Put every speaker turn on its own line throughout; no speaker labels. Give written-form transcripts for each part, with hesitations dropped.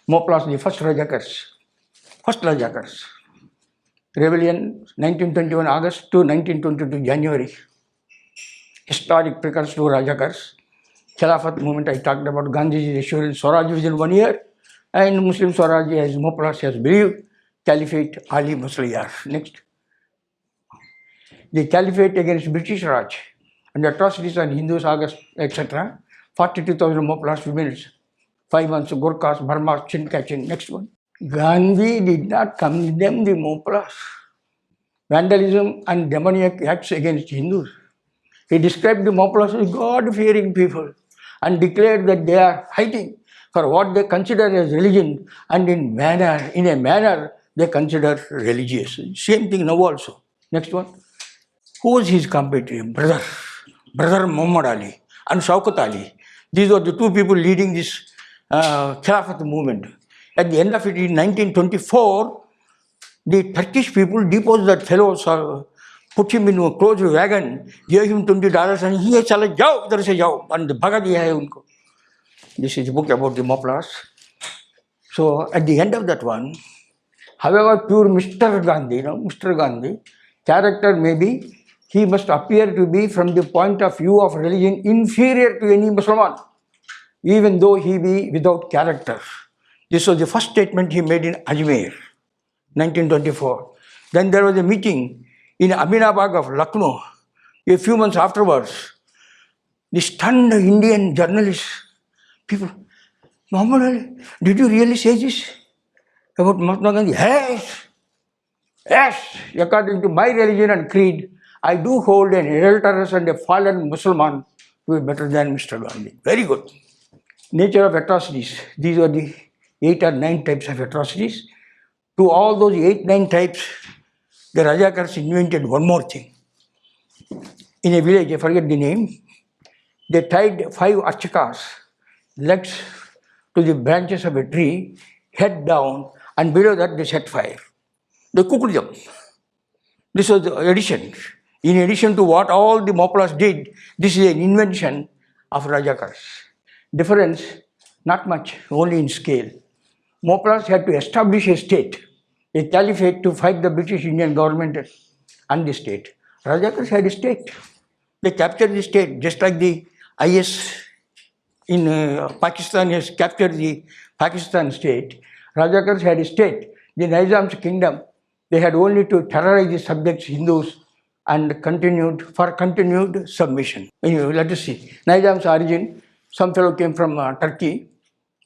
Moplah, the first Razakars. First Razakars. Rebellion 1921 August to 1922 January. Historic precursor to Razakars. Khilafat movement I talked about, Gandhi's assurance, Swaraj within 1 year, and Muslim Swaraj as Moplah has believed, Caliphate Ali Muslayar. Next. The Caliphate against British Raj and atrocities on Hindus, August, etc. 42,000 Moplahs women, 5 months, Gurkhas, Burma, chin catching. Next one. Gandhi did not condemn the Moplahs. Vandalism and demoniac acts against Hindus. He described the Moplahs as God-fearing people and declared that they are fighting for what they consider as religion and in a manner they consider religious. Same thing now also. Next one. Who was his competitor? Brother Muhammad Ali and Shaukat Ali. These were the two people leading this Khilafat movement. At the end of it, in 1924, the Turkish people deposed that fellow, put him in a closed wagon, gave him $20 and he said, "Chala jao, idhar se jao," and bhaga diya hai unko. This is a book about the Moplahs. So at the end of that one, however pure Mr. Gandhi, character may be, he must appear to be from the point of view of religion inferior to any Muslim, even though he be without character. This was the first statement he made in Ajmer, 1924. Then there was a meeting in Aminabad of Lucknow. A few months afterwards, the stunned Indian journalists, people, "Muhammad Ali, did you really say this about Mahatma Gandhi?" Yes, according to my religion and creed, I do hold an adulterous and a fallen Muslim to be better than Mr. Gandhi. Very good. Nature of atrocities. These are the 8 or 9 types of atrocities. To all those 8, 9 types, the Razakars invented one more thing. In a village, I forget the name, they tied 5 archakas, legs to the branches of a tree, head down, and below that they set fire. They cooked them. This was the addition. In addition to what all the Moplahs did, this is an invention of Razakars. Difference, not much, only in scale. Moplahs had to establish a state, a caliphate, to fight the British Indian government and the state. Razakars had a state. They captured the state, just like the IS in Pakistan has captured the Pakistan state. Razakars had a state. The Nizam's kingdom, they had only to terrorize the subjects, Hindus, and continued submission. Anyway, let us see. Nizam's origin, some fellow came from Turkey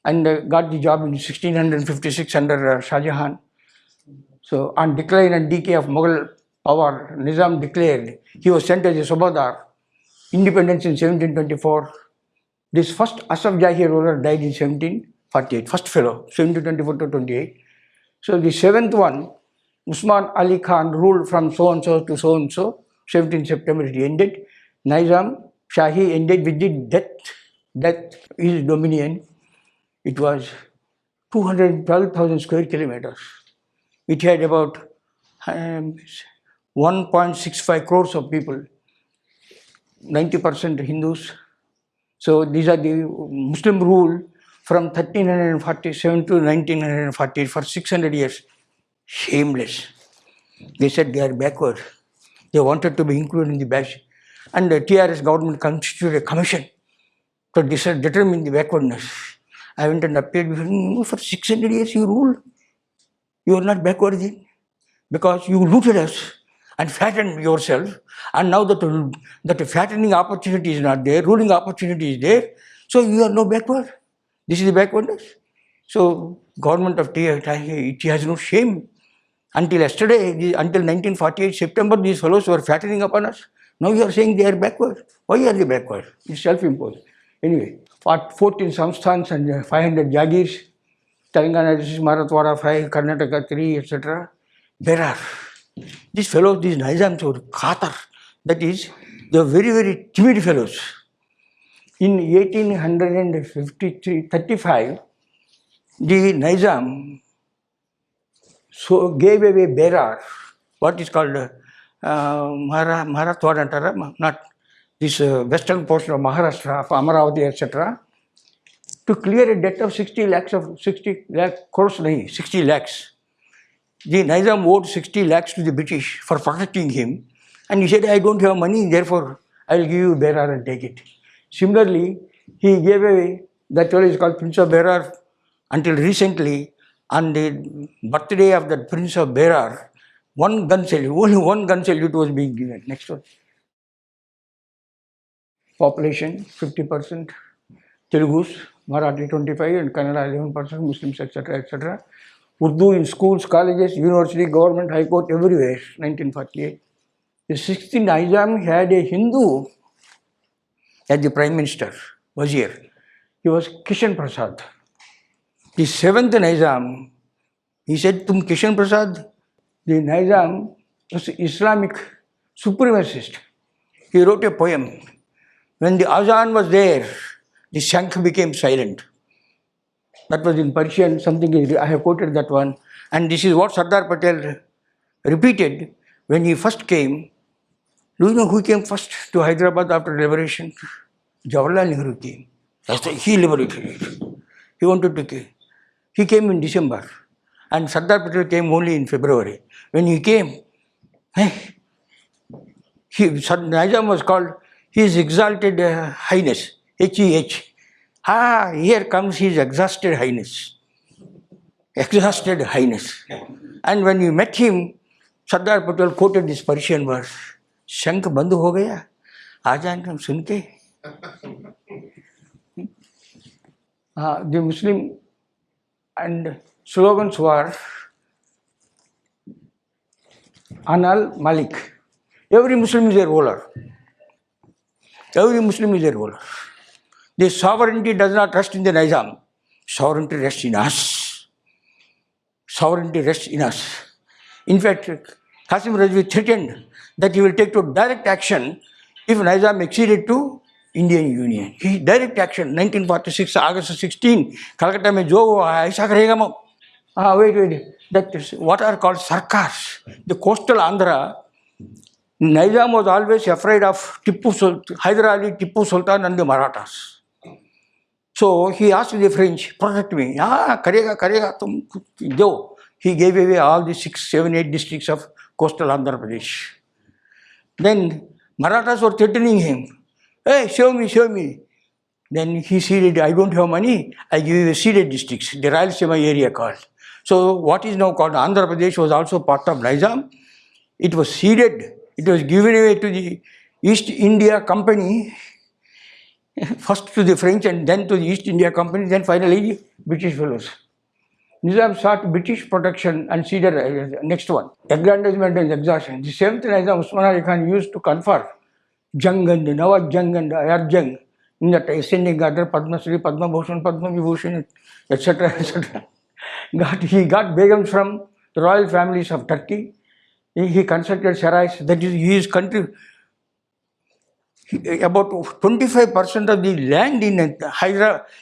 and got the job in 1656 under Shah Jahan. So on decline and decay of Mughal power, Nizam declared he was sent as a Subadar. Independence in 1724. This first Asaf Jahi ruler died in 1748. First fellow, 1724 to 28. So the 7th one, Usman Ali Khan ruled from so-and-so to so-and-so. 17 September it ended. Nizam Shahi ended with the death his dominion. It was 212,000 square kilometers. It had about 1.65 crores of people, 90% Hindus. So these are the Muslim rule from 1347 to 1948 for 600 years. Shameless. They said they are backward. They wanted to be included in the batch. And the TRS government constituted a commission to determine the backwardness. I went and appeared before, for 600 years you ruled. You are not backward then. Because you looted us and fattened yourself. And now that fattening opportunity is not there, ruling opportunity is there. So you are no backward. This is the backwardness. So government of it has no shame. Until yesterday, until 1948 September, these fellows were fattening upon us. Now you are saying they are backward. Why are they backward? It's self-imposed. Anyway, 14 samsthans and 500 jagirs, Telangana, this is Marathwada 5, Karnataka 3, etc. There are. These fellows, these Nizams were Khatar. That is, they are very, very timid fellows. In 1835, the Nizam gave away Berar, what is called Marathwada, not this western portion of Maharashtra, of Amaravati, etc., to clear a debt of 60 lakhs of 60 lakh crores, 60 lakhs. The Nizam owed 60 lakhs to the British for protecting him, and he said, I don't have money, therefore I will give you Berar and take it. Similarly, he gave away, that fellow is called Prince of Berar until recently. On the birthday of the Prince of Berar, one gun salute, only one gun salute was being given. Next one. Population 50%, Telugus, Marathi 25, and Kannada 11%, Muslims, etc., etc. Urdu in schools, colleges, university, government, high court, everywhere, 1948. The 16th Nizam had a Hindu as the Prime Minister, Wazir. He was Kishan Prasad. The 7th Nizam, he said, Tum Kishan Prasad, the Nizam was Islamic supremacist. He wrote a poem. When the Azan was there, the Shank became silent. That was in Persian, something I have quoted that one. And this is what Sardar Patel repeated when he first came. Do you know who came first to Hyderabad after liberation? Jawaharlal Nehru came. He liberated it. He wanted to kill. He came in December. And Sardar Patel came only in February. When he came, Nizam was called His Exalted Highness, H-E-H. Here comes His Exhausted Highness. Exhausted Highness. And when we met him, Sardar Patel quoted this Persian verse, Shank bandhu ho gaya, Azan kam sun ke. The Muslim and slogans were Anal Malik. Every Muslim is a ruler. Every Muslim is a ruler. The sovereignty does not rest in the Nizam. Sovereignty rests in us. Sovereignty rests in us. In fact, Qasim Rizvi threatened that he will take to direct action if Nizam acceded to Indian Union. He direct action, 1946, August 16, Calcutta mein jo hua hai, aisa karega mo. Wait. That is what are called Razakars. The coastal Andhra, Nizam was always afraid of Hyder Ali, Tipu Sultan and the Marathas. So he asked the French, protect me. Karega, tum do. He gave away all the 6, 7, 8 districts of coastal Andhra Pradesh. Then Marathas were threatening him. Hey, show me. Then he ceded, I don't have money, I give you ceded districts, the Rayalaseema area called. So what is now called Andhra Pradesh was also part of Nizam. It was ceded, it was given away to the East India Company, first to the French and then to the East India Company, then finally the British fellows. Nizam sought British protection and ceded next one, aggrandizement and exhaustion. The 7th Nizam Usman Ali Khan used to confer Jang and Nawaz Jang and Ayar in that ascending order, Padma Shri, Padma Bhushan, Padma Vibhushan, etc. etc. He got Begums from the royal families of Turkey. He consulted Sarais, that is his country. About 25% of the land in the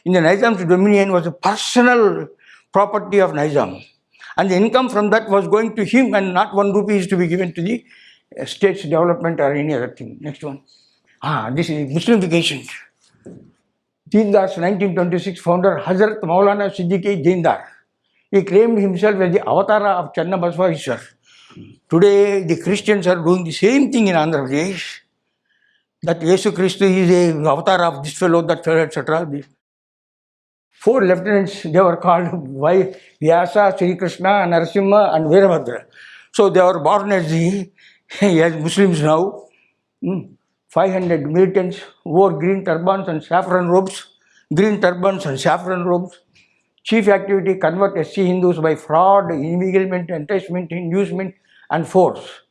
Nizam's dominion was a personal property of Nizam. And the income from that was going to him and not 1 rupee is to be given to the state's development or any other thing. Next one. This is Muslimification. Dindar's 1926 founder, Hazrat Maulana Siddiqui Dindar. He claimed himself as the avatar of Channa Baswa Ishwar. Today, the Christians are doing the same thing in Andhra Pradesh. That Yesu Christ is a avatar of this fellow, that fellow, etc. 4 lieutenants, they were called Vyasa, Sri Krishna, Narasimha and Veerabhadra. So they were born as Muslims now. 500 militants wore green turbans and saffron robes. Chief activity, convert SC Hindus by fraud, embezzlement, enticement, inducement and force.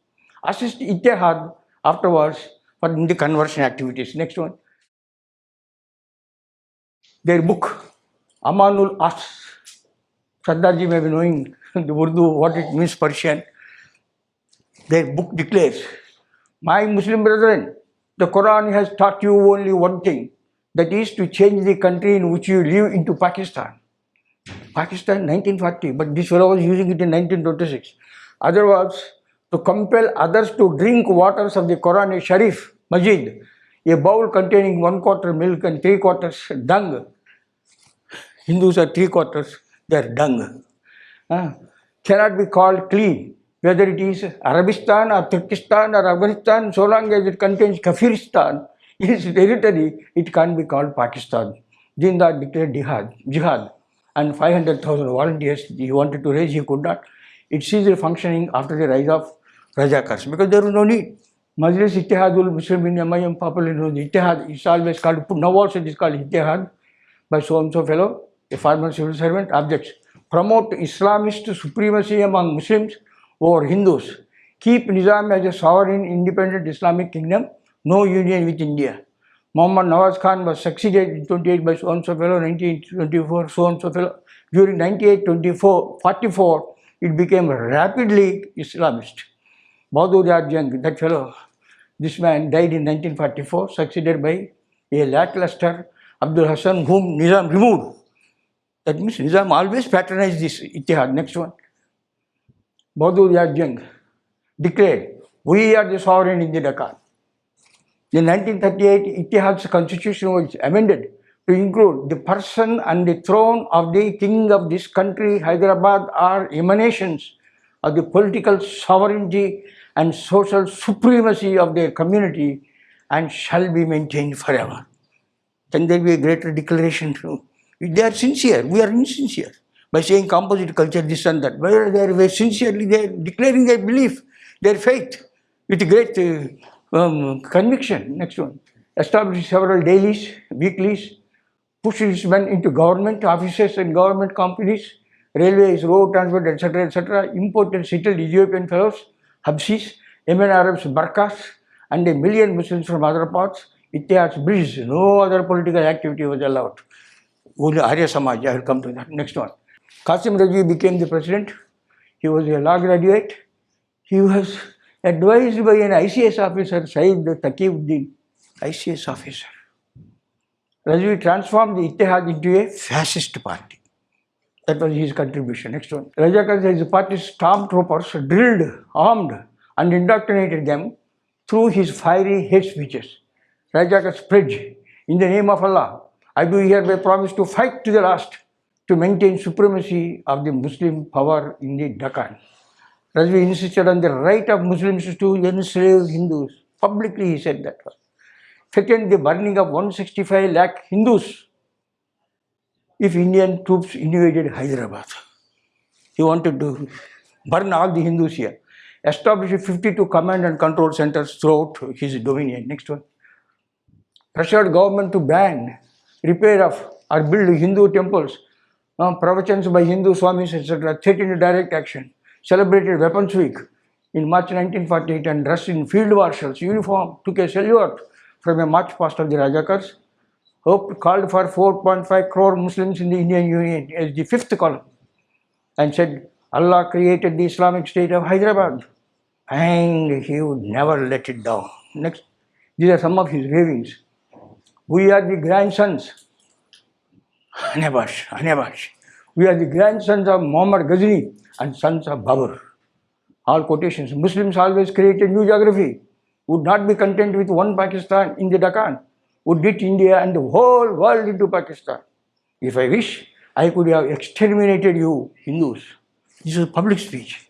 Assist Ittihad afterwards for the conversion activities. Next one. Their book, Amanul As. Sardarji may be knowing the Urdu, what it means Persian. Their book declares, my Muslim brethren, the Quran has taught you only one thing, that is to change the country in which you live into Pakistan. Pakistan 1940, but this fellow was using it in 1926. Otherwise, to compel others to drink waters of the Quran Sharif, Majid, a bowl containing 1/4 milk and 3/4 dung, Hindus are three quarters, they are dung. Cannot be called clean, whether it is Arabistan or Turkistan or Afghanistan, so long as it contains Kafiristan, its territory, it can't be called Pakistan. Jinnah declared jihad, and 500,000 volunteers he wanted to raise, he could not. It ceased functioning after the rise of Razakars because there was no need. Majlis Ittihadul Muslimin MIM popularly known as Ittihad is always called, now also it is called Ittihad by so and so fellow, a former civil servant, objects. Promote Islamist supremacy among Muslims over Hindus. Keep Nizam as a sovereign independent Islamic kingdom, no union with India. Muhammad Nawaz Khan was succeeded in 28 by so and so fellow, 1924 so and so fellow. During 48-44, it became rapidly Islamist. Bahadur Jang, that fellow, this man died in 1944, succeeded by a lackluster Abdul Hassan, whom Nizam removed. That means Nizam always patronized this Ittihad. Next one. Bahadur Jang declared, we are the sovereign in the Deccan. In 1938, Ittihad's constitution was amended to include the person and the throne of the king of this country, Hyderabad, are emanations of the political sovereignty and social supremacy of their community and shall be maintained forever. Can there be a greater declaration? They are sincere, we are insincere. By saying composite culture, this and that, whether they are sincerely, they are declaring their belief, their faith, with great conviction. Next one. Established several dailies, weeklies, pushed his men into government offices and government companies, railways, road transport, etc., imported, settled Ethiopian fellows, Habsis, Yemen Arabs, Barkas, and a million Muslims from other parts. Ittihad's bridge, no other political activity was allowed. Only Arya Samaj, I will come to that. Next one. Qasim Rizvi became the president. He was a law graduate. He was advised by an ICS officer, Sayyid Taqiyuddin, ICS officer. Rizvi transformed the Ittihad into a fascist party. That was his contribution. Next one. Razakars as the party's stormtroopers drilled, armed, and indoctrinated them through his fiery hate speeches. Razakars pledged, in the name of Allah, I do hereby promise to fight to the last to maintain supremacy of the Muslim power in the Deccan. Rizvi insisted on the right of Muslims to enslave Hindus. Publicly he said that. Second, the burning of 165 lakh Hindus if Indian troops invaded Hyderabad. He wanted to burn all the Hindus here. Established 52 command and control centers throughout his dominion. Next one. Pressured government to ban, repair of or build Hindu temples, pravachans by Hindu Swamis, etc. Threatened direct action. Celebrated Weapons Week in March 1948 and dressed in field marshal's uniform, took a salute from a march past of the Razakars. Called for 4.5 crore Muslims in the Indian Union as the fifth column and said, Allah created the Islamic State of Hyderabad and he would never let it down. Next, these are some of his ravings. We are the grandsons, Anabash. We are the grandsons of Muhammad Ghazni and sons of Babur. All quotations. Muslims always created new geography, would not be content with one Pakistan in the Deccan, would get India and the whole world into Pakistan. If I wish, I could have exterminated you Hindus. This was a public speech.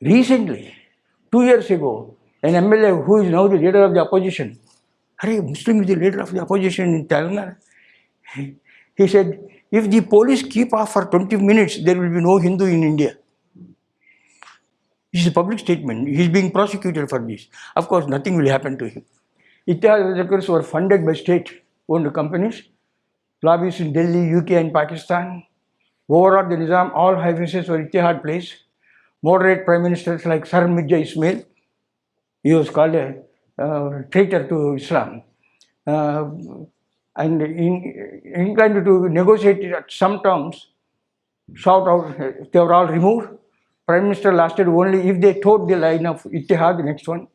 Recently, 2 years ago, an MLA who is now the leader of the opposition, Muslim is the leader of the opposition in Telangana. He said, if the police keep off for 20 minutes, there will be no Hindu in India. This is a public statement. He is being prosecuted for this. Of course, nothing will happen to him. Ittihad were funded by state-owned companies, lobbies in Delhi, UK and Pakistan. Overall, the Nizam, all high offices were Ittihad placed. Moderate prime ministers like Sir Mirza Ismail, he was called a traitor to Islam, and inclined to negotiate at some terms, shout out, they were all removed. Prime Minister lasted only if they towed the line of Ittihad. The next one.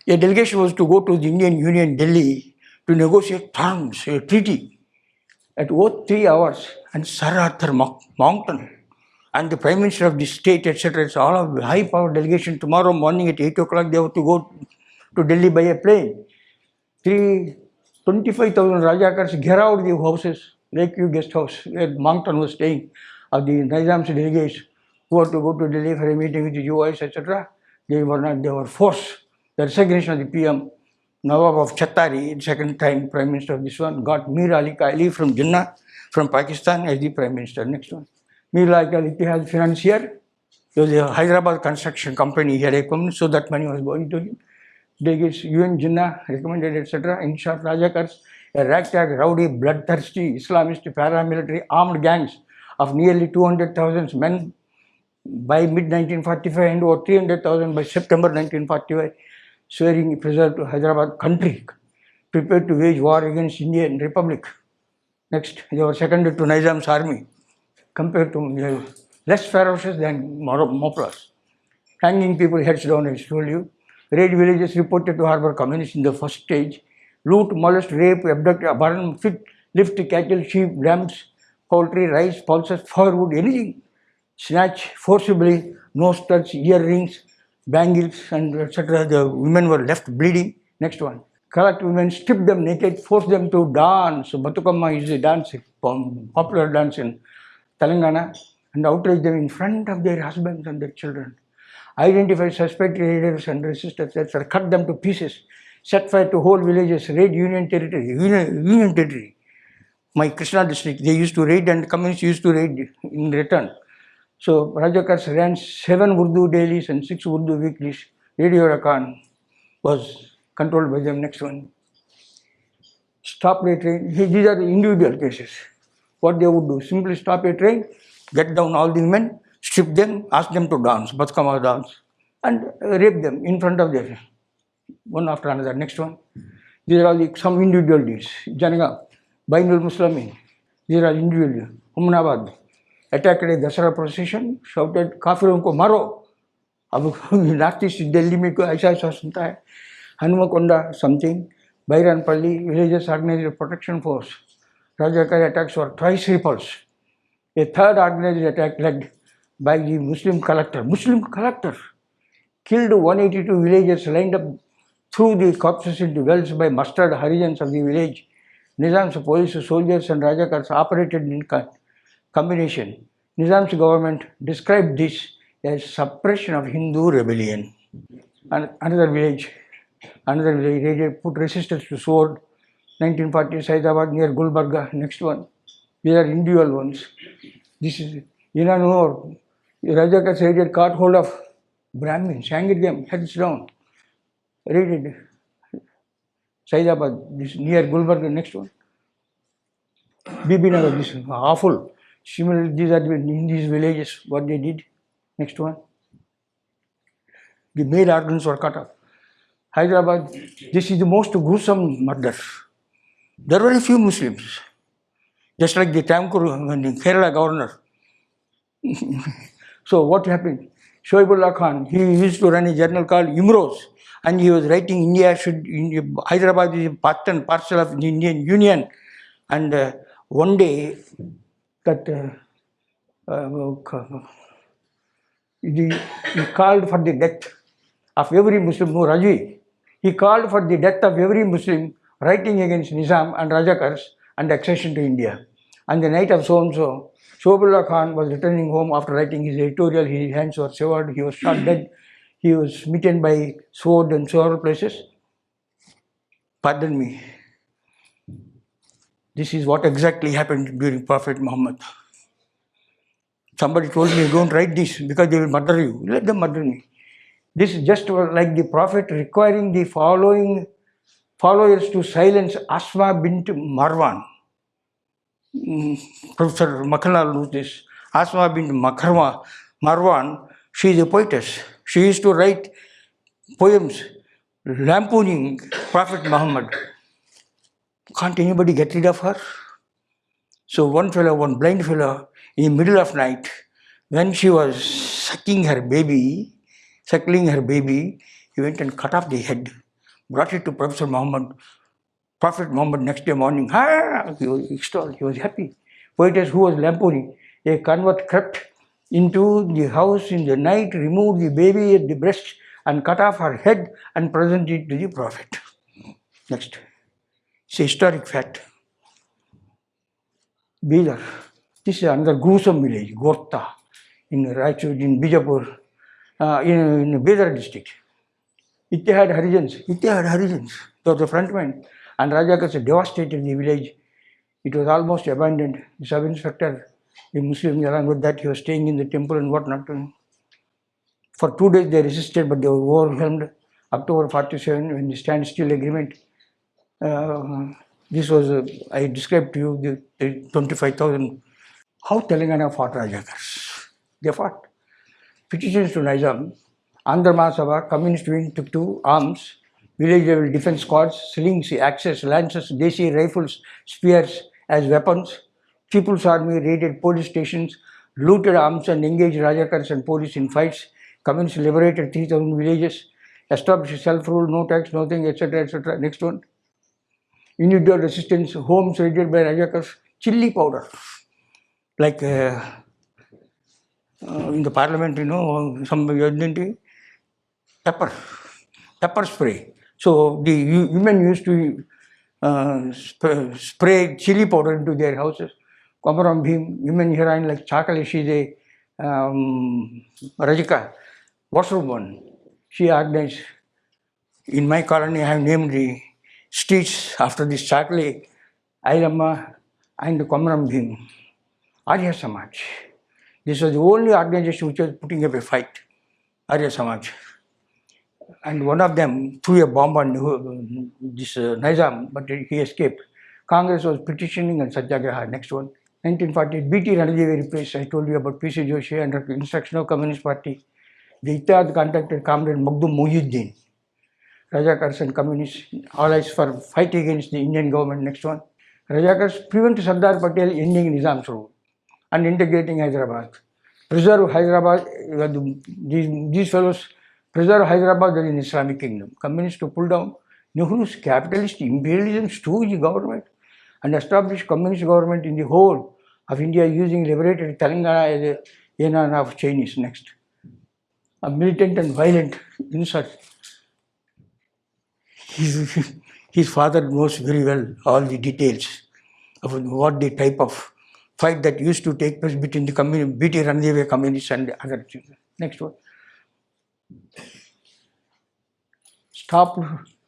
A delegation was to go to the Indian Union, Delhi, to negotiate terms, a treaty. At both 3 hours, and Sir Arthur Monckton and the Prime Minister of the state, etc., it's all of the high-powered delegation. Tomorrow morning at 8 o'clock, they have to go to Delhi by a plane. 3 25,000 Razakars out the houses, Lakeview guest house, where Moncton was staying, of the Nizam's delegates who were to go to Delhi for a meeting with the UIs, etc. They were not, they were forced. The resignation of the PM, Nawab of Chowdary, second time Prime Minister of this one, got Mir Ali Kali from Jinnah, from Pakistan as the Prime Minister. Next one. Mir Ali Kali Ittihad financier. There was a Hyderabad construction company, he had a company, so that money was going to him. Delegates UN Jinnah recommended, etc. In short, Razakars, a ragtag, rowdy, bloodthirsty, Islamist, paramilitary, armed gangs of nearly 200,000 men by mid-1945 and over 300,000 by September 1945, swearing preserve to Hyderabad country, prepared to wage war against Indian Republic. Next, they were seconded to Nizam's army, compared to less ferocious than Moplahs. Hanging people heads down, I told you. Raid villages reported to harbor communists in the first stage. Loot, molest, rape, abduct, burn, lift cattle, sheep, lambs, poultry, rice, pulses, firewood, anything. Snatch forcibly, nose studs, earrings, bangles, and etc. The women were left bleeding. Next one. Collect women, strip them naked, force them to dance. Batukamma is a dance, popular dance in Telangana, and outrage them in front of their husbands and their children. Identify suspected raiders and resistors, etc. Cut them to pieces. Set fire to whole villages. Raid Union territory. Union territory. My Krishna district, they used to raid and communists used to raid in return. So Razakars ran 7 Urdu dailies and 6 Urdu weeklies. Radio Rakan was controlled by them. Next one. Stop a train. These are the individual cases. What they would do, simply stop a train, get down all the men, strip them, ask them to dance, Batkama dance, and rape them in front of them, one after another. Next one. These are all some individual deeds. Janaga, Bainul Muslimin, these are individual. Humnabad, attacked a Dasara procession, shouted, Kafiron ko maro. Ab Northeast Delhi mein koi aisa sunta hai. Hanumakonda, something. Bairanpalli, villages organized a protection force. Razakar attacks were twice repulsed. A third organized attack led by the Muslim collector, killed 182 villagers lined up through the corpses into wells by mustered Harijans of the village. Nizam's police, soldiers and Razakars operated in combination. Nizam's government described this as suppression of Hindu rebellion. And another village raided, put resistance to sword. 1940 Hyderabad near Gulbarga. Next one. These are individual ones. This is Inanur. Razakars raided, caught hold of Brahmins, hanged them, heads down. Raided Hyderabad, this near Gulbarga. Next one. Bibinagar, this is awful. Similarly, these are in these villages what they did. Next one. The male organs were cut off. Hyderabad, this is the most gruesome murder. There were a few Muslims, just like the Tamkur and the Kerala governor. So what happened? Shoaibullah Khan, he used to run a journal called Imroz, and he was writing Hyderabad is a part and parcel of the Indian Union. And one day, that he called for the death of every Muslim, no Rizvi. He called for the death of every Muslim writing against Nizam and Razakars and accession to India. On the night of so-and-so, Shoaibullah Khan was returning home after writing his editorial. His hands were severed, he was shot dead, he was smitten by sword in several places. Pardon me. This is what exactly happened during Prophet Muhammad. Somebody told me, don't write this because they will murder you. Let them murder me. This is just like the Prophet requiring the followers to silence Asma bint Marwan. Professor Makhana knows this. Asma bint Marwan, she is a poetess. She used to write poems lampooning Prophet Muhammad. Can't anybody get rid of her? So one blind fellow, in the middle of night, when she was suckling her baby, he went and cut off the head, brought it to Prophet Muhammad next day morning. He was extolled, he was happy. Poetess who was lampooning, a convert crept into the house in the night, removed the baby at the breast and cut off her head and presented it to the Prophet. Next. It's a historic fact. Bidar. This is another gruesome village, Gorta, in Raichur, in Bijapur, in Bidar district. Ittihad Harijans, they were the frontmen. And Razakars devastated the village. It was almost abandoned. The sub-inspector, the Muslim, along with that, he was staying in the temple and whatnot. For 2 days they resisted, but they were overwhelmed. October 47, when the standstill agreement, this was, I described to you, the 25,000. How Telangana fought Razakars? They fought. Petitions to Nizam, Andhra Mahasabha, communist wing took to arms, village level defense squads, slings, axes, lances, desi rifles, spears as weapons. People's Army raided police stations, looted arms and engaged Razakars and police in fights. Communists liberated 3,000 villages, established self-rule, no tax, nothing, etc., etc. Next one. Individual resistance, homes raided by Razakars, chili powder. Like in the parliament, some identity, pepper spray. So the women used to spray chili powder into their houses. Komaram Bhim, women heroine like Chakali, she's a Razakar, washerwoman. She organized, in my colony, I have named the streets after this Chakali, Ailamma, and Komaram Bhim. Arya Samaj. This was the only organization which was putting up a fight, Arya Samaj. And one of them threw a bomb on this Nizam, but he escaped. Congress was petitioning and Satyagraha. Next one. 1948, B.T. Ranajiveri replaced, I told you about P.C. Joshi under instruction of Communist Party. The Ittihad contacted Comrade Maghdum Muhyiddin. Razakars and Communists, allies for fight against the Indian government. Next one. Razakars prevent Sardar Patel ending Nizam's rule and integrating Hyderabad. Preserve Hyderabad, these fellows preserve Hyderabad as an Islamic kingdom. Communists to pull down Nehru's capitalist imperialism stooge government and establish communist government in the whole of India using liberated Telangana as a Yenan of Chinese. Next. A militant and violent insult. His father knows very well all the details of what the type of fight that used to take place between the B.T. Ranajiveri communists and the other children. Next one. Stop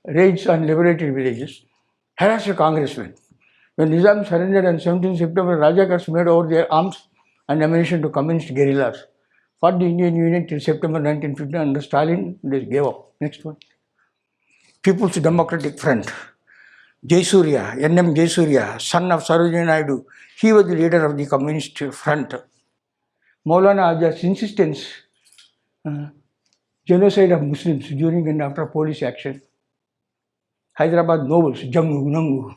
raids on liberated villages. Harass a congressman. When Nizam surrendered on 17 September, Razakars made over their arms and ammunition to communist guerrillas. Fought the Indian Union till September 1950 under Stalin, they gave up. Next one. People's Democratic Front. Jaisurya, N.M. Jaisurya, son of Sarojini Naidu, he was the leader of the Communist Front. Maulana Azad's insistence, genocide of Muslims during and after police action. Hyderabad nobles, Jangu, Nangu,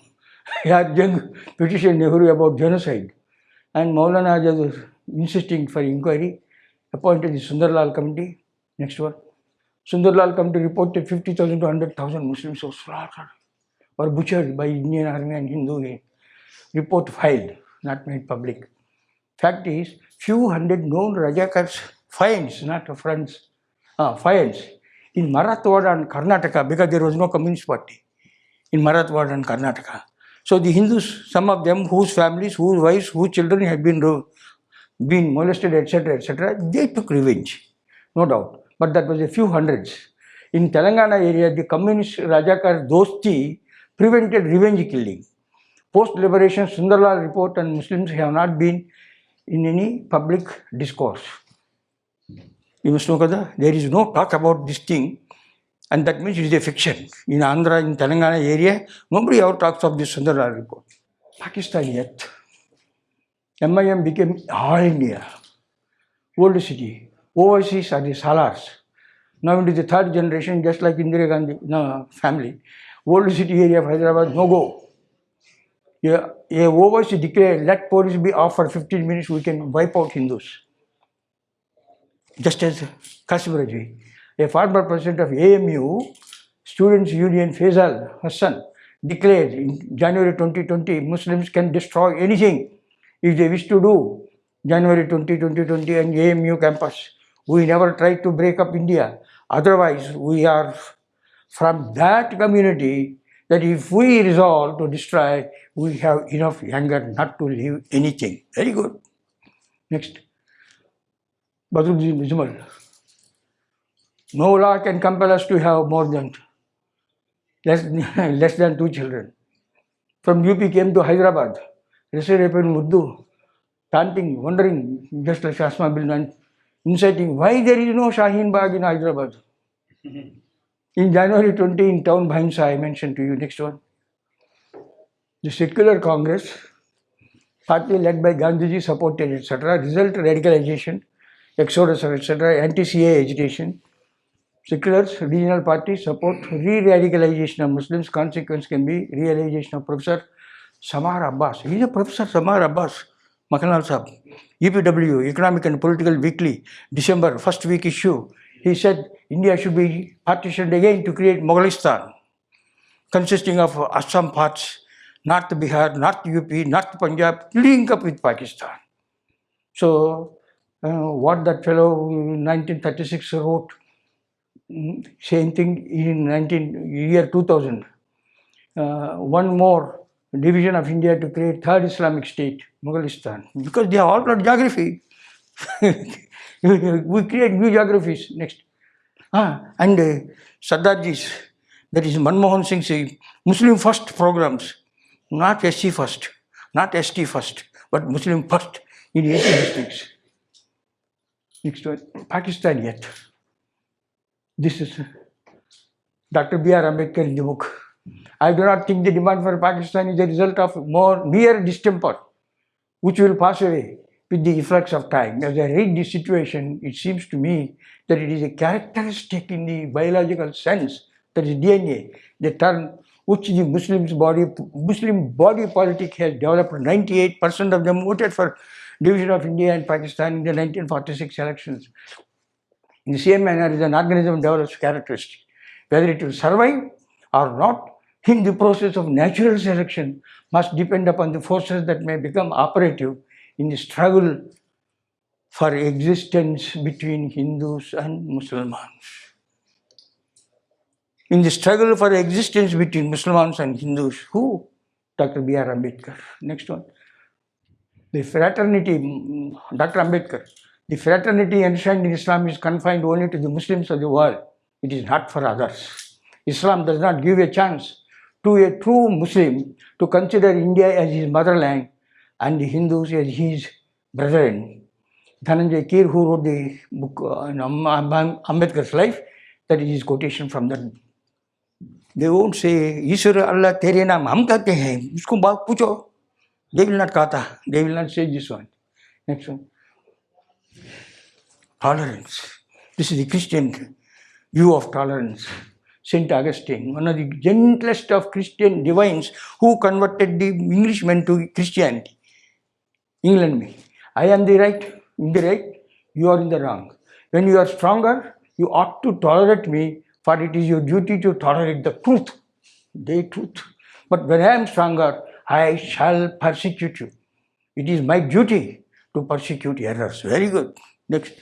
Jang petitioned Nehru about genocide. And Maulana Azad was insisting for inquiry, appointed the Sundarlal Committee. Next one. Sundarlal Committee reported 50,000 to 100,000 Muslims were slaughtered or butchered by Indian Army and Hindu. Report filed, not made public. Fact is, few hundred known Razakars finds, not friends, finds in Marathwada and Karnataka because there was no Communist Party in Marathwada and Karnataka. So the Hindus, some of them whose families, whose wives, whose children had been molested, etc., they took revenge, no doubt. But that was a few hundreds. In Telangana area, the communist Razakar Dosti prevented revenge killing. Post-liberation, Sundarlal report and Muslims have not been in any public discourse. You must know, there is no talk about this thing, and that means it is a fiction. In Andhra, in Telangana area, nobody ever talks of this Sundarlal report. Pakistan yet. MIM became all India, old city. Overseas are the Salars. Now into the third generation, just like Indira Gandhi family. Old city area of Hyderabad, no go. A overseas declared, let police be off for 15 minutes, we can wipe out Hindus. Just as Qasim Rizvi, a former president of AMU, Students Union Faisal Hassan, declared in January 2020, Muslims can destroy anything if they wish to do. January 2020 and AMU campus. We never tried to break up India. Otherwise, we are from that community, that if we resolve to destroy, we have enough anger not to leave anything. Very good. Next. Dismissal. No law can compel us to have more than less than 2 children. From UP came to Hyderabad, recited Murdu, chanting, wondering, just like Asma Bill, inciting, why there is no Shaheen Bagh in Hyderabad. In January 20, in town Bhainsa, I mentioned to you. Next one. The Secular Congress, party led by Gandhiji, supported, etc. Result radicalization, exodus, etc. Anti-CA agitation. Seculars, regional parties support re-radicalization of Muslims. Consequence can be realization of Professor Samar Abbas. He is a Professor Samar Abbas, Makanal Sahab. EPW, Economic and Political Weekly, December, first week issue. He said India should be partitioned again to create Mughalistan, consisting of Assam parts, North Bihar, North UP, North Punjab, link up with Pakistan. So, what that fellow in 1936 wrote, same thing in year 2000. One more division of India to create third Islamic state, Mughalistan, because they have all got geography. We create new geographies. Next. And Sardarji's, that is Manmohan Singh's Muslim first programs, not SC first, not ST first, but Muslim first in 80 districts. Next one, Pakistan yet. This is Dr. B.R. Ambedkar in the book. I do not think the demand for Pakistan is a result of mere distemper, which will pass away with the effects of time. As I read this situation, it seems to me that it is a characteristic in the biological sense, that is DNA, the term which the Muslim body politic has developed. 98% of them voted for division of India and Pakistan in the 1946 elections. In the same manner as an organism develops characteristics, whether it will survive or not in the process of natural selection must depend upon the forces that may become operative in the struggle for existence between Hindus and Muslims. In the struggle for existence between Muslims and Hindus, who? Dr. B.R. Ambedkar. Next one. The fraternity, Dr. Ambedkar, the fraternity enshrined in Islam is confined only to the Muslims of the world. It is not for others. Islam does not give a chance to a true Muslim to consider India as his motherland and the Hindus as his brethren. Dhananjay Keer, who wrote the book on Ambedkar's life, that is his quotation from that. They won't say, Ishwar Allah tere naam hum kehte hain, usko baat pucho. They will not kata. They will not say this one. Next one. Tolerance. This is the Christian view of tolerance. Saint Augustine, one of the gentlest of Christian divines who converted the Englishmen to Christianity. England me. I am the right, in the right, you are in the wrong. When you are stronger, you ought to tolerate me, for it is your duty to tolerate the truth, the truth. But when I am stronger, I shall persecute you. It is my duty to persecute errors. Very good. Next.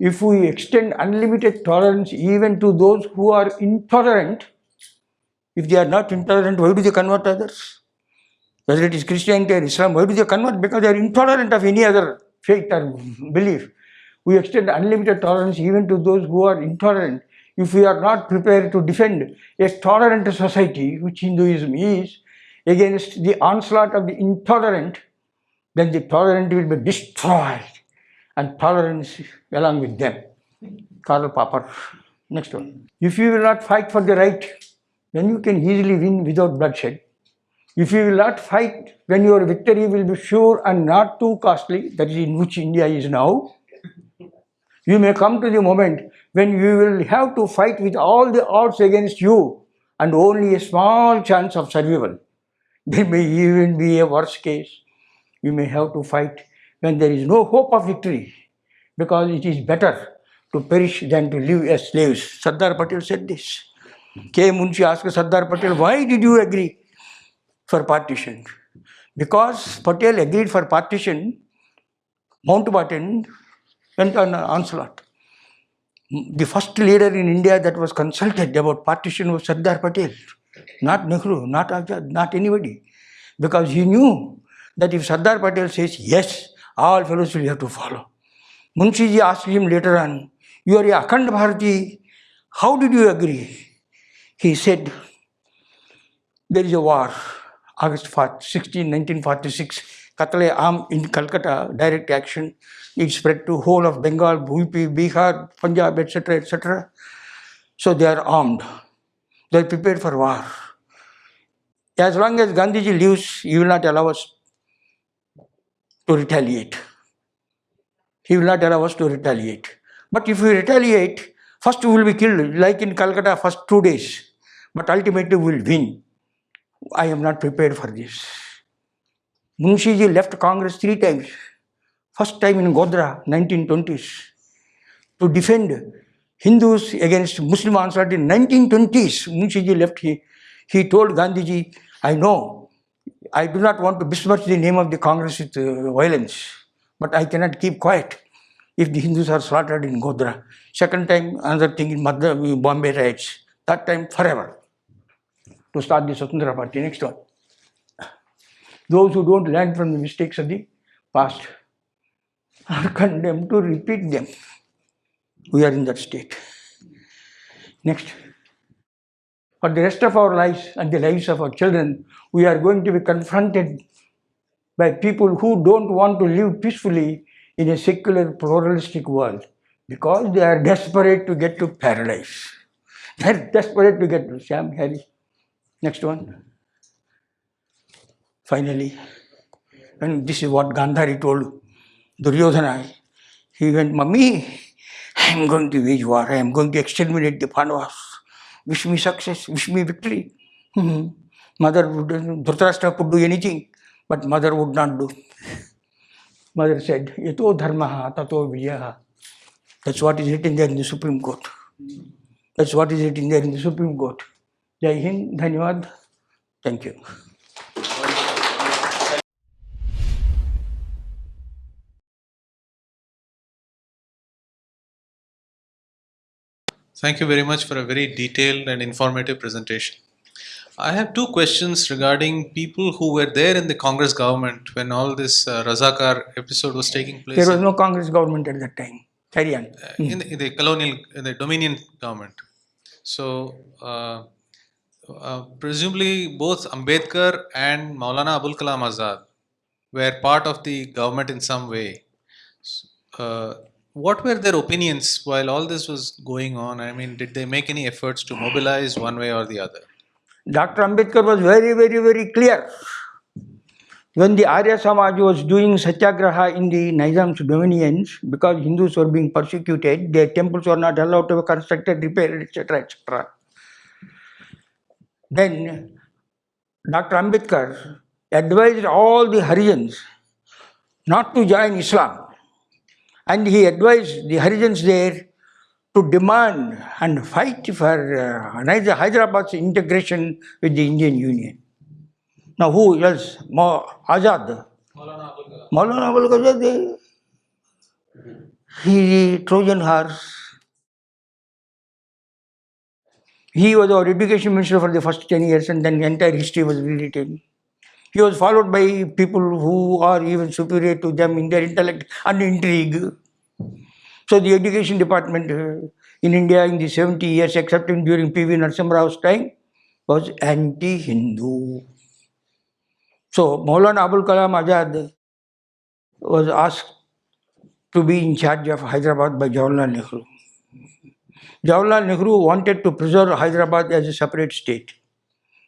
If we extend unlimited tolerance even to those who are intolerant, if they are not intolerant, why do they convert others? Whether it is Christianity or Islam, why do they convert? Because they are intolerant of any other faith or belief. We extend unlimited tolerance even to those who are intolerant. If we are not prepared to defend a tolerant society, which Hinduism is, against the onslaught of the intolerant, then the tolerant will be destroyed and tolerance along with them. Karl Popper. Next one. If you will not fight for the right, then you can easily win without bloodshed. If you will not fight when your victory will be sure and not too costly, that is in which India is now, you may come to the moment when you will have to fight with all the odds against you and only a small chance of survival. There may even be a worse case. You may have to fight when there is no hope of victory, because it is better to perish than to live as slaves. Sardar Patel said this. K. Munshi asked Sardar Patel, why did you agree for partition? Because Patel agreed for partition, Mountbatten went on an onslaught. The first leader in India that was consulted about partition was Sardar Patel. Not Nehru, not Azad, not anybody. Because he knew that if Sardar Patel says yes, all fellows will have to follow. Munshiji asked him later on, "You are a Akhand Bharati, how did you agree?" He said, "There is a war, August 16, 1946, Katale Arm in Calcutta, direct action. It spread to whole of Bengal, UP, Bihar, Punjab, etc., etc. So they are armed. They are prepared for war. As long as Gandhiji lives, he will not allow us to retaliate. He will not allow us to retaliate. But if we retaliate, first we will be killed, like in Calcutta, first 2 days. But ultimately we will win. I am not prepared for this." Munshiji left Congress 3 times. First time in Godhra, 1920s, to defend Hindus against Muslim onslaught in 1920s. Munshiji left. He told Gandhiji, "I know, I do not want to besmirch the name of the Congress with violence, but I cannot keep quiet if the Hindus are slaughtered in Godhra." Second time, another thing in Bombay riots. Third time, forever, to start the Swatantara Party. Next one. Those who don't learn from the mistakes of the past are condemned to repeat them. We are in that state. Next. For the rest of our lives and the lives of our children, we are going to be confronted by people who don't want to live peacefully in a secular, pluralistic world because they are desperate to get to paradise. They are desperate to get to Sam, Harry. Next one. Finally, and this is what Gandhari told Duryodhana. He went, "Mummy, I am going to wage war. I am going to exterminate the Pandavas. Wish me success, wish me victory." Mother would, Dhritarashtra could do anything, but mother would not do. Mother said, "Yato dharmaha tato vijayaha." That's what is written there in the Supreme Court. That's what is written there in the Supreme Court. Jai Hind, Dhanyavad. Thank you.
Thank you very much for a very detailed and informative presentation. I have 2 questions regarding people who were there in the Congress government when all this Razakar episode was taking place.
There was no Congress government at that time. Carry on.
In the colonial, in the Dominion government. So, presumably both Ambedkar and Maulana Abul Kalam Azad were part of the government in some way. What were their opinions while all this was going on? I mean, did they make any efforts to mobilize one way or the other?
Dr. Ambedkar was very, very, very clear. When the Arya Samaj was doing satyagraha in the Nizam's dominions, because Hindus were being persecuted, their temples were not allowed to be constructed, repaired, etc., etc. Then Dr. Ambedkar advised all the Harijans not to join Islam. And he advised the Harijans there to demand and fight for Hyderabad's integration with the Indian Union. Now who else? Azad. Maulana Abul Kalam, he Trojan horse. He was our education minister for the first 10 years and then the entire history was rewritten. He was followed by people who are even superior to them in their intellect and intrigue. So the education department in India in the 70 years, except during P.V. Narasimha Rao's time, was anti-Hindu. So Maulana Abul Kalam Azad was asked to be in charge of Hyderabad by Jawaharlal Nehru. Jawaharlal Nehru wanted to preserve Hyderabad as a separate state.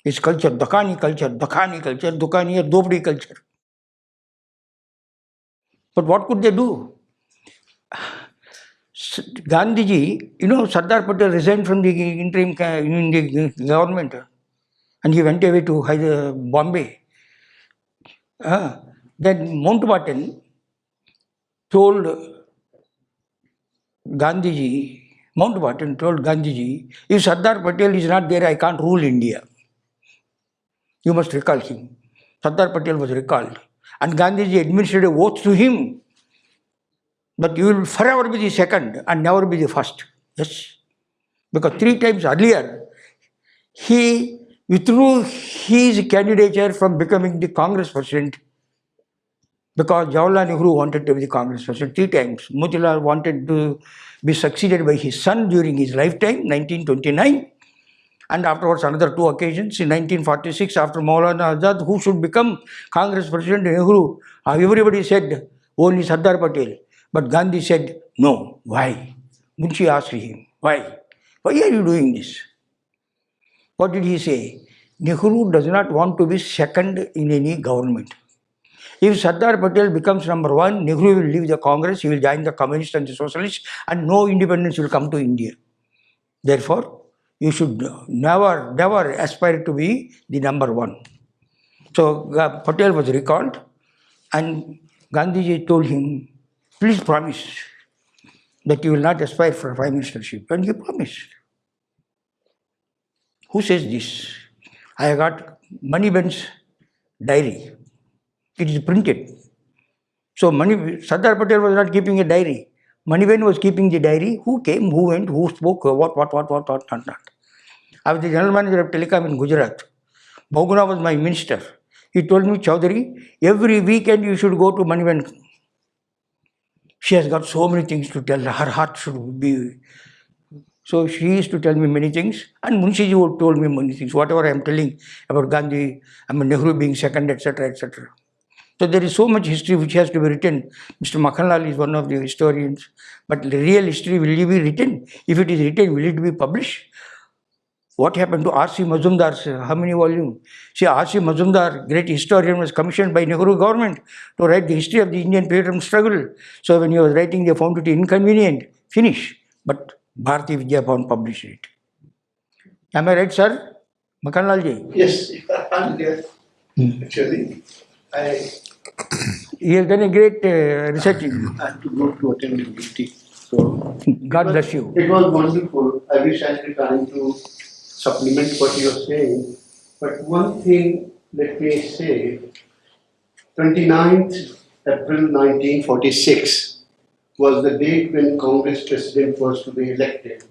Its culture, Dakhani culture, Dukani or Dopri culture. But what could they do? Gandhiji, Sardar Patel resigned from the interim in the government and he went away to Bombay. Then Mountbatten told Gandhiji, if Sardar Patel is not there, I can't rule India. You must recall him. Sardar Patel was recalled. And Gandhiji administered a oath to him that you will forever be the second and never be the first. Yes. Because 3 times earlier, he withdrew his candidature from becoming the Congress president because Jawaharlal Nehru wanted to be the Congress president 3 times. Motilal wanted to be succeeded by his son during his lifetime, 1929, and afterwards another 2 occasions. In 1946, after Maulana Azad, who should become Congress president, Nehru, everybody said only Sardar Patel. But Gandhi said, no. Why? Munshi asked him, why? Why are you doing this? What did he say? Nehru does not want to be second in any government. If Sardar Patel becomes number one, Nehru will leave the Congress, he will join the Communists and the Socialists, and no independence will come to India. Therefore, you should never aspire to be the number one. So Patel was recalled, and Gandhiji told him, please promise that you will not aspire for prime ministership. And he promised. Who says this? I got Moneyben's diary. It is printed. So Sardar Patel was not keeping a diary. Moneyben was keeping the diary. Who came, who went, who spoke, what, not. I was the general manager of Telecom in Gujarat. Bhoguna was my minister. He told me, Chowdary, every weekend you should go to Moneyben. She has got so many things to tell. Her heart should be. So she used to tell me many things, and Munshiji told me many things. Whatever I am telling about Gandhi, Nehru being second, etc., etc. So there is so much history which has to be written. Mr. Makhanlal is one of the historians, but the real history, will it be written? If it is written, will it be published? What happened to R.C. Mazumdar's, how many volumes? See, R.C. Mazumdar, great historian, was commissioned by Nehru government to write the history of the Indian freedom struggle. So when he was writing, they found it inconvenient. Finish. But Bharati Vidya Bhavan published it. Am I right, sir? Makhanlal ji?
Yes, I'm there. Actually,
He has done a great research.
I had to go to attend the meeting. So
God bless you.
it was wonderful. I wish I had time to supplement what you are saying. But one thing, let me say, 29th April 1946 was the date when Congress president was to be elected.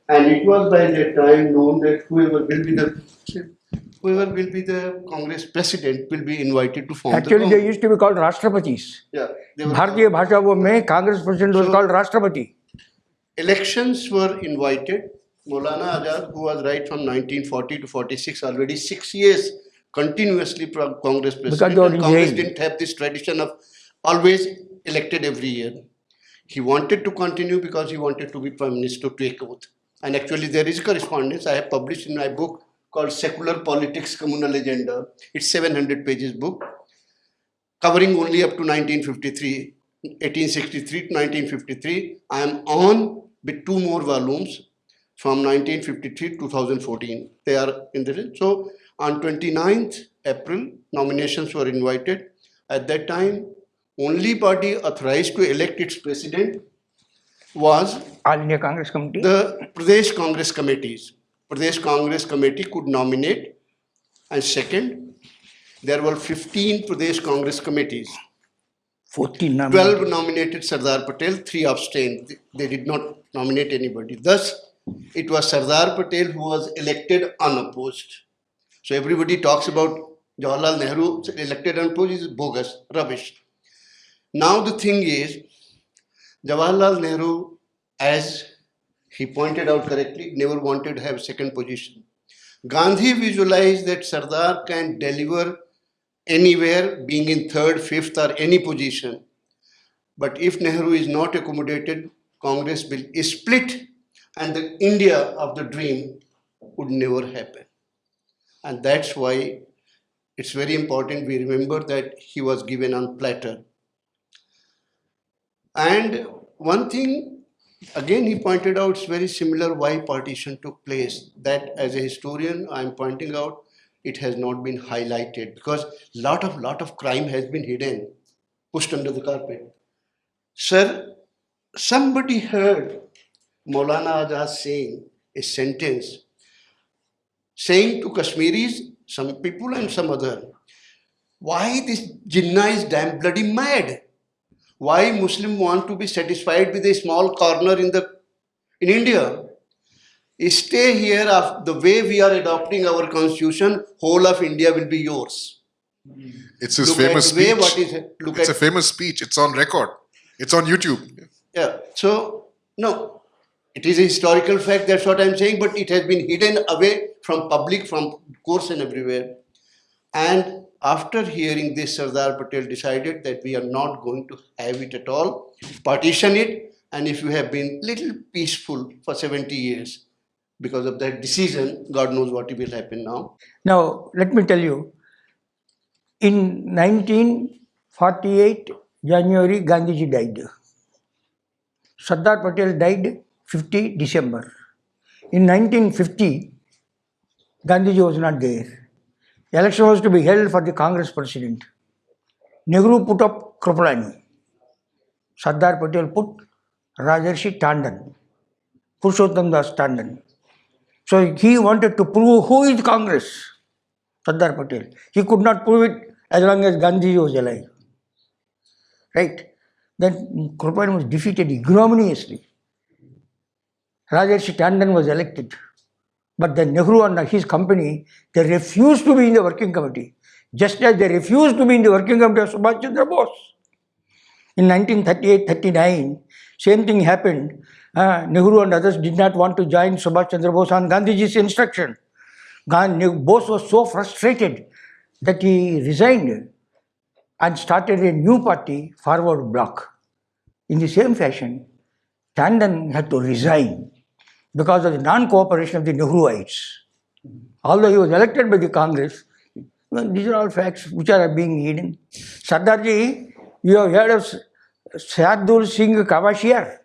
And it was by that time known that whoever will be the Congress president will be invited to form
Actually,
the
they
Congress.
used to be called Rashtrapatis.
Yeah, they were
Bharatiya Bhasha mein Congress president was called Rashtrapati.
Elections were invited. Maulana Azad, who was right from 1940 to 46, already 6 years continuously Congress president. And Congress didn't have this tradition of always elected every year. He wanted to continue because he wanted to be prime minister to take oath. And actually there is correspondence I have published in my book called Secular Politics Communal Agenda. It's 700 pages book covering only up to 1863 to 1953. I am on with 2 more volumes from 1953 to 2014. They are in the list. So on 29th April, nominations were invited. At that time, only party authorized to elect its president was
All India Congress Committee.
the Pradesh Congress committees. Pradesh Congress committee could nominate, and second, there were 15 Pradesh Congress committees.
14
12 nominated Sardar Patel, 3 abstained. They did not nominate anybody. Thus, it was Sardar Patel who was elected unopposed. So everybody talks about Jawaharlal Nehru elected unopposed is bogus, rubbish. Now the thing is, Jawaharlal Nehru, as he pointed out correctly, never wanted to have second position. Gandhi visualized that Sardar can deliver anywhere, being in third, fifth, or any position. But if Nehru is not accommodated, Congress will split, and the India of the dream would never happen. And that's why it's very important we remember that he was given on platter. And one thing, again, he pointed out, it's very similar why partition took place. That as a historian, I'm pointing out, it has not been highlighted because lot of crime has been hidden, pushed under the carpet. Sir, somebody heard Maulana Azad saying a sentence, saying to Kashmiris, some people and some other, why this Jinnah is damn bloody mad? Why Muslims want to be satisfied with a small corner in India? Stay here, the way we are adopting our constitution, whole of India will be yours.
It's his
Look
famous
at the way
speech.
what is look
It's
at
a famous speech. It's on record. It's on YouTube.
yeah. So no, it is a historical fact. That's what I'm saying. But it has been hidden away from public, from course and everywhere. And after hearing this, Sardar Patel decided that we are not going to have it at all. Partition it, and if you have been little peaceful for 70 years because of that decision, God knows what will happen now.
Now, let me tell you, in 1948, January, Gandhiji died. Sardar Patel died 50 December. In 1950, Gandhiji was not there. Election was to be held for the Congress president. Nehru put up Kripalani. Sardar Patel put Rajarshi Tandon, Purushottam Das Tandon. So he wanted to prove who is Congress. Sardar Patel. He could not prove it as long as Gandhiji was alive. Right? Then Kripalani was defeated ignominiously. Rajarshi Tandon was elected. But then Nehru and his company, they refused to be in the working committee. Just as they refused to be in the working committee of Subhash Chandra Bose. In 1938-39, same thing happened. Nehru and others did not want to join Subhash Chandra Bose on Gandhiji's instruction. Bose was so frustrated that he resigned and started a new party, Forward Bloc. In the same fashion, Tandon had to resign because of the non-cooperation of the Nehruites. Although he was elected by the Congress, these are all facts which are being hidden. Sardarji, you have heard of Sardul Singh Kavashiar?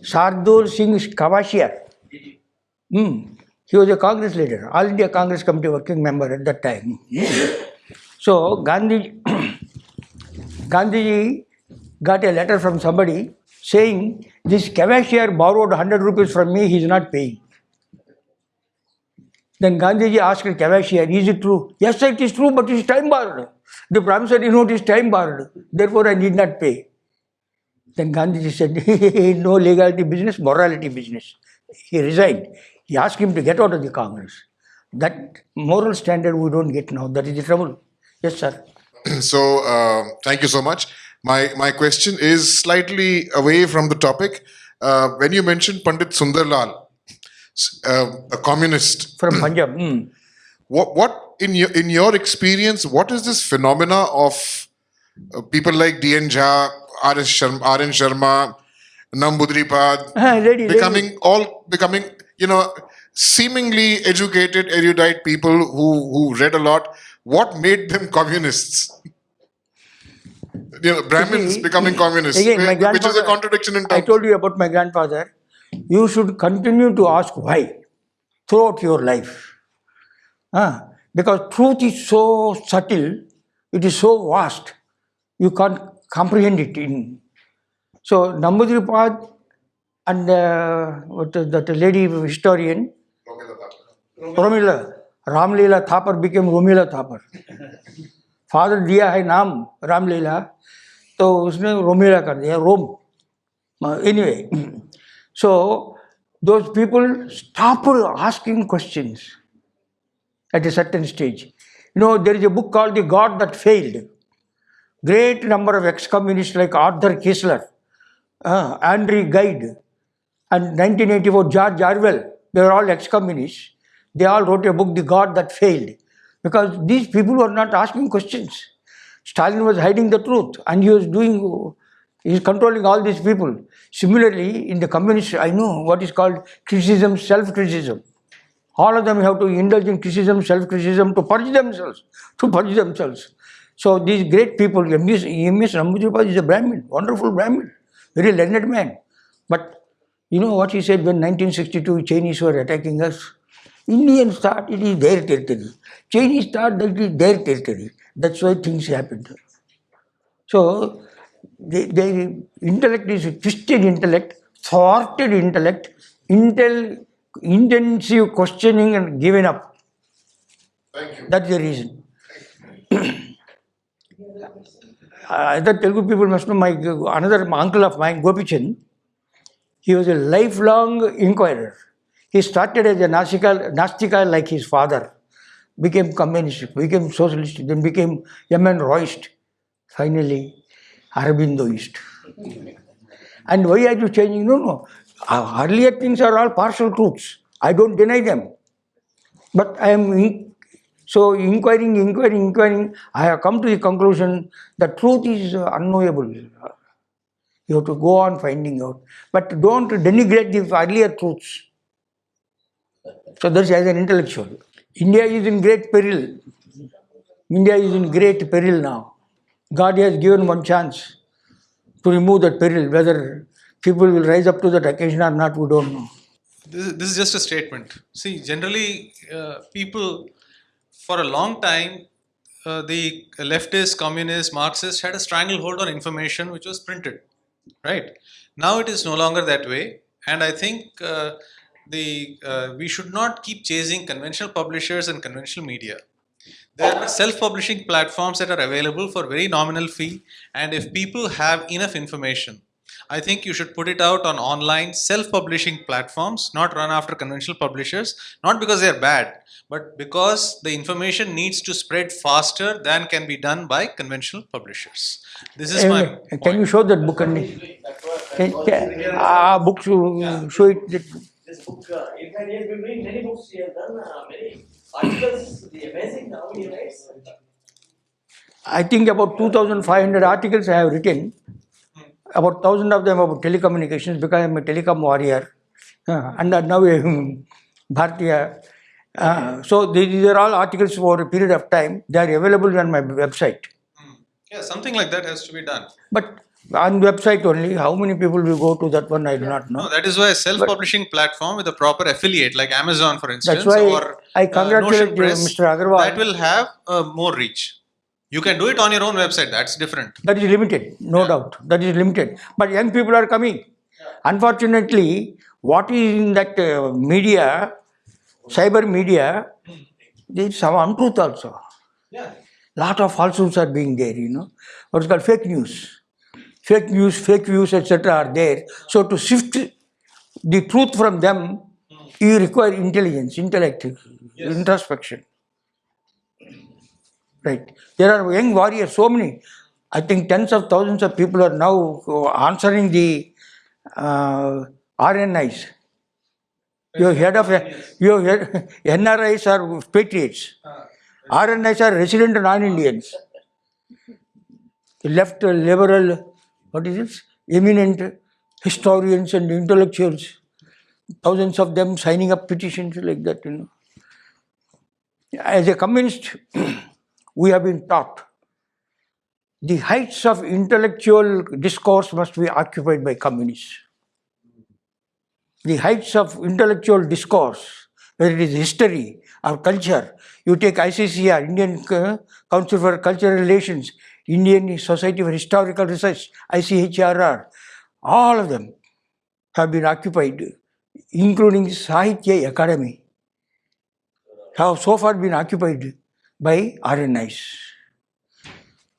Sardul Singh Kavashiar. He was a Congress leader, All India Congress Committee working member at that time. So Gandhiji got a letter from somebody saying, this Kavashiar borrowed 100 rupees from me, he is not paying. Then Gandhiji asked Kavashiar, is it true? Yes, it is true, but it is time borrowed. The promissory note is time borrowed, therefore I need not pay. Then Gandhiji said, no legality business, morality business. He resigned. He asked him to get out of the Congress. That moral standard we don't get now. That is the trouble. Yes, sir.
So, thank you so much. My question is slightly away from the topic. When you mentioned Pandit Sundarlal, a communist
From Punjab.
What in your experience, what is this phenomena of people like D.N. Jha, R.N. Sharma, Nambudripad becoming seemingly educated, erudite people who read a lot? What made them communists? Brahmins becoming communists,
again,
which is a contradiction in terms.
I told you about my grandfather. You should continue to ask why throughout your life. Because truth is so subtle, it is so vast, you can't comprehend it. So, Nambudripad and that lady historian, Romila, Ramleela Thapar became Romila Thapar. Father दिया है नाम रामलीला तो उसने रोमिला कर दिया रोम. Anyway, so those people stopped asking questions at a certain stage. There is a book called The God That Failed. Great number of ex-communists like Arthur Koestler, Andrew Guide, and 1984 George Orwell, they were all ex-communists. They all wrote a book, The God That Failed, because these people were not asking questions. Stalin was hiding the truth, and he is controlling all these people. Similarly, in the communists, I know what is called criticism, self-criticism. All of them have to indulge in criticism, self-criticism to purge themselves. So these great people, M.S. Nambudripad is a Brahmin, wonderful Brahmin, very learned man. But you know what he said when 1962 Chinese were attacking us? Indians thought it is their territory. Chinese thought that it is their territory. That's why things happened. So their intellect is a twisted intellect, thwarted intellect, intensive questioning and giving up.
Thank you.
That's the reason. Other Telugu people must know, another uncle of mine, Gopichand, He was a lifelong inquirer. He started as a Nastika like his father, became communist, became socialist, then became Yemen Royist, finally Arabindoist. And why are you changing? No. Earlier things are all partial truths. I don't deny them. But I am inquiring. I have come to the conclusion that truth is unknowable. You have to go on finding out. But don't denigrate the earlier truths. So that's as an intellectual. India is in great peril. India is in great peril now. God has given one chance to remove that peril. Whether people will rise up to that occasion or not, we don't know.
This is just a statement. See, generally, people for a long time, the leftist, communist, Marxist had a stranglehold on information which was printed. Right now, it is no longer that way, and I think we should not keep chasing conventional publishers and conventional media. There are self-publishing platforms that are available for very nominal fee, and if people have enough information, I think you should put it out on online self-publishing platforms, not run after conventional publishers, not because they are bad, but because the information needs to spread faster than can be done by conventional publishers. This is my point.
Can you show that book? Book show it.
This book, in fact, he has been doing many books. He has done many articles. Amazing how he writes.
I think about 2,500 articles I have written. About 1,000 of them about telecommunications because I am a telecom warrior. And now I am Bharatiya. So these are all articles for a period of time. They are available on my website.
Yeah, something like that has to be done.
But on website only, how many people will go to that one, I do not know.
No, that is why a self-publishing platform with a proper affiliate, like Amazon, for instance,
that's why
or
I congratulate Mr. Agarwal.
That will have more reach. You can do it on your own website. That's different.
That is limited, no doubt. That is limited. But young people are coming. Unfortunately, what is in that media, cyber media, there is some untruth also. Lot of falsehoods are being there, What's called fake news. Fake views, etc. are there. So to sift the truth from them, you require intelligence, intellect, introspection. Right. There are young warriors, so many. I think tens of thousands of people are now answering the RNIs. You have heard of NRIs are patriots. RNIs are resident non-Indians. Left, liberal, eminent historians and intellectuals. Thousands of them signing up petitions like that, As a communist, we have been taught the heights of intellectual discourse must be occupied by communists. The heights of intellectual discourse, whether it is history or culture, you take ICCR, Indian Council for Cultural Relations, Indian Society for Historical Research, ICHRR, all of them have been occupied, including Sahitya Academy, have so far been occupied by RNIs.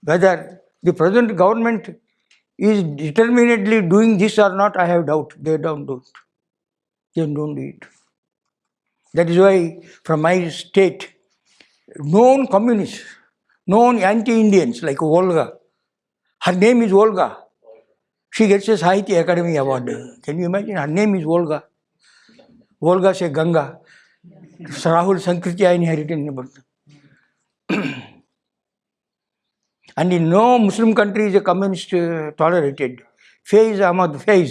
Whether the present government is determinedly doing this or not, I have doubt. They don't do it. They don't do it. That is why from my state, known communists, known anti-Indians like Volga, her name is Volga. She gets a Sahitya Academy Award. Can you imagine? Her name is Volga. Volga se Ganga. Rahul Sankritya inherited about them. And in no Muslim country is a communist tolerated. Faiz Ahmad Faiz.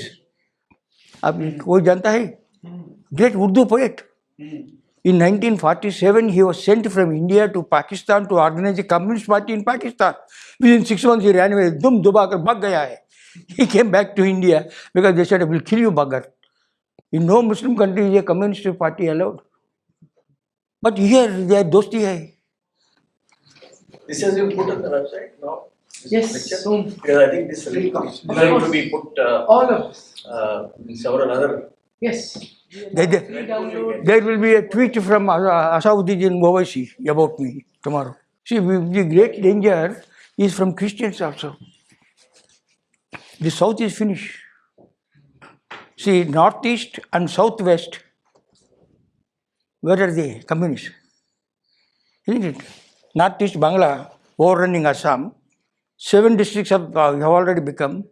Koi janta hai? Great Urdu poet. In 1947, he was sent from India to Pakistan to organize a communist party in Pakistan. Within 6 months, he ran away. Dum dubakar bhag gaya hai. He came back to India because they said, "We'll kill you, bugger." In no Muslim country is a communist party allowed. But here, they are dosti hai.
This has been put on the website now?
Yes, soon.
Because I think this will going to be put
All of us.
in several other.
Yes.
There will be a tweet from Asauddin Owaisi about me tomorrow. See, the great danger is from Christians also. The South is finished. See, northeast and southwest, where are they? Communists. Isn't it? Northeast Bangla, overrunning Assam. 7 districts have already become.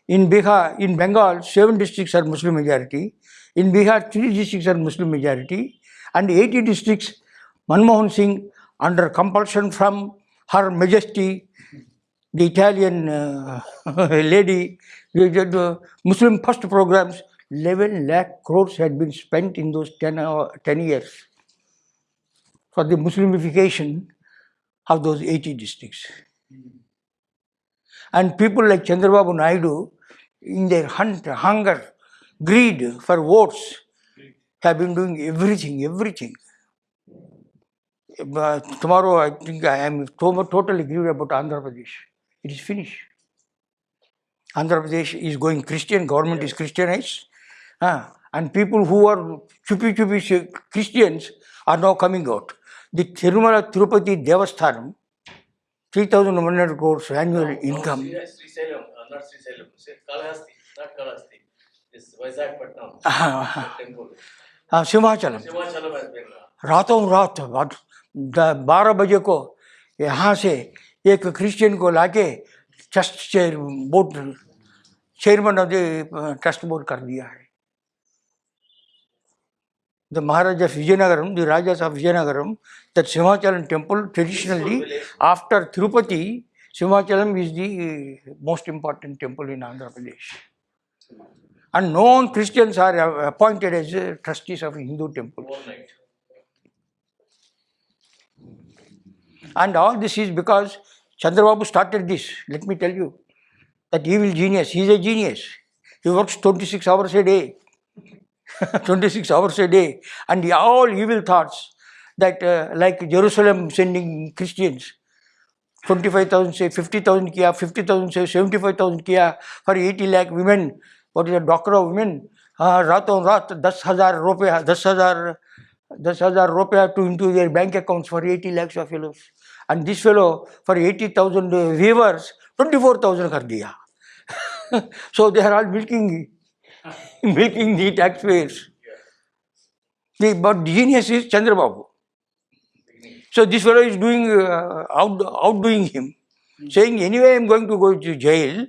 In Bihar, in Bengal, 7 districts are Muslim majority. In Bihar, 3 districts are Muslim majority. And 80 districts, Manmohan Singh, under compulsion from Her Majesty, the Italian lady, the Muslim first programs, 11 lakh crores had been spent in those 10 years for the Muslimification of those 80 districts. And people like Chandrababu Naidu, in their hunger, greed for votes, have been doing everything. Tomorrow, I think I am totally agreed about Andhra Pradesh. It is finished. Andhra Pradesh is going Christian, government is Christianized. And people who are chupi Christians are now coming out. The Tirumala Tirupati Devasthanam, 3,100 crores annual income.
Srisalem, not Srisalem, Kalahasti, not Kalahasti. This Visakhapatnam temple.
Simhachalam.
Simhachalam has been.
रातों रात 12 बजे को यहाँ से एक Christian को लाके trust chairman of the trust board कर दिया है. The Maharaja of Vijayanagaram, the Rajas of Vijayanagaram, that Simhachalam temple traditionally after Tirupati, Simhachalam is the most important temple in Andhra Pradesh. And non-Christians are appointed as trustees of Hindu temple. And all this is because Chandrababu started this. Let me tell you, that evil genius, he is a genius. He works 26 hours a day. 26 hours a day. And all evil thoughts that like Jerusalem sending Christians, 25,000 say 50,000 kiya, 50,000 say 75,000 kiya for 80 lakh women. What is a doctor of women? Raton rat, 10,000 rupees to into their bank accounts for 80 lakhs of fellows. And this fellow, for 80,000 viewers, 24,000 kar diya. So they are all milking the taxpayers. But genius is Chandrababu. So this fellow is doing outdoing him, saying anyway I am going to go to jail,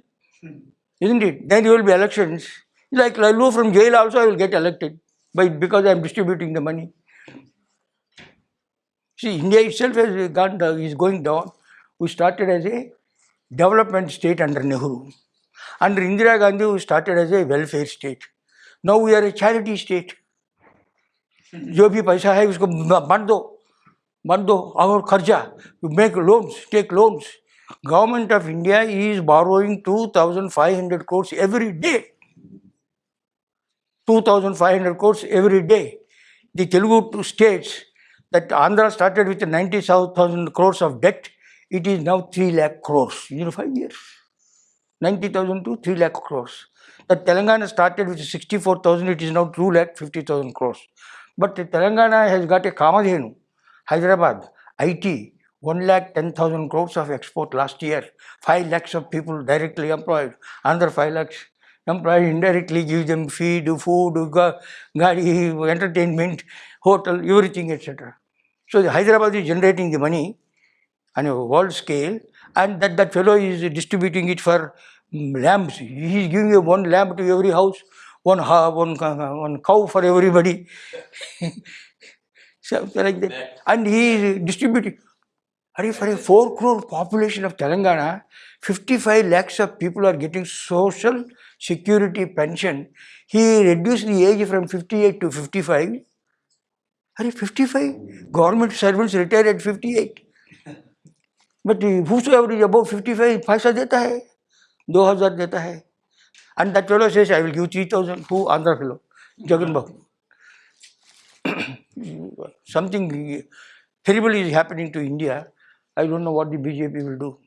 isn't it? Then there will be elections. Like Lalu from jail also I will get elected because I am distributing the money. See, India itself is going down. We started as a development state under Nehru. Under Indira Gandhi, we started as a welfare state. Now we are a charity state. जो भी पैसा है उसको बांट दो और खर्चा, you make loans, take loans. Government of India is borrowing 2,500 crores every day. 2,500 crores every day. The Telugu states that Andhra started with 90,000 crores of debt. It is now 3 lakh crores in 5 years. 90,000 to 3 lakh crores. That Telangana started with 64,000. It is now 2 lakh 50,000 crores. But Telangana has got a Kamadhenu, Hyderabad, IT, 1 lakh 10,000 crores of export last year. 5 lakhs of people directly employed. Another 5 lakhs employed indirectly, give them feed, food, gari, entertainment, hotel, everything, etc. So the Hyderabad is generating the money on a world scale, and that fellow is distributing it for lambs. He is giving 1 lamb to every house, one cow for everybody. Something like that. And he is distributing. For a 4 crore population of Telangana, 55 lakhs of people are getting social security pension. He reduced the age from 58 to 55. 55? Government servants retire at 58. But whosoever is above 55, paisa deta hai, 2,000 deta hai. And that fellow says, I will give 3,000 to Andhra fellow, Jagan Babu. Something terrible is happening to India. I don't know what the BJP will do.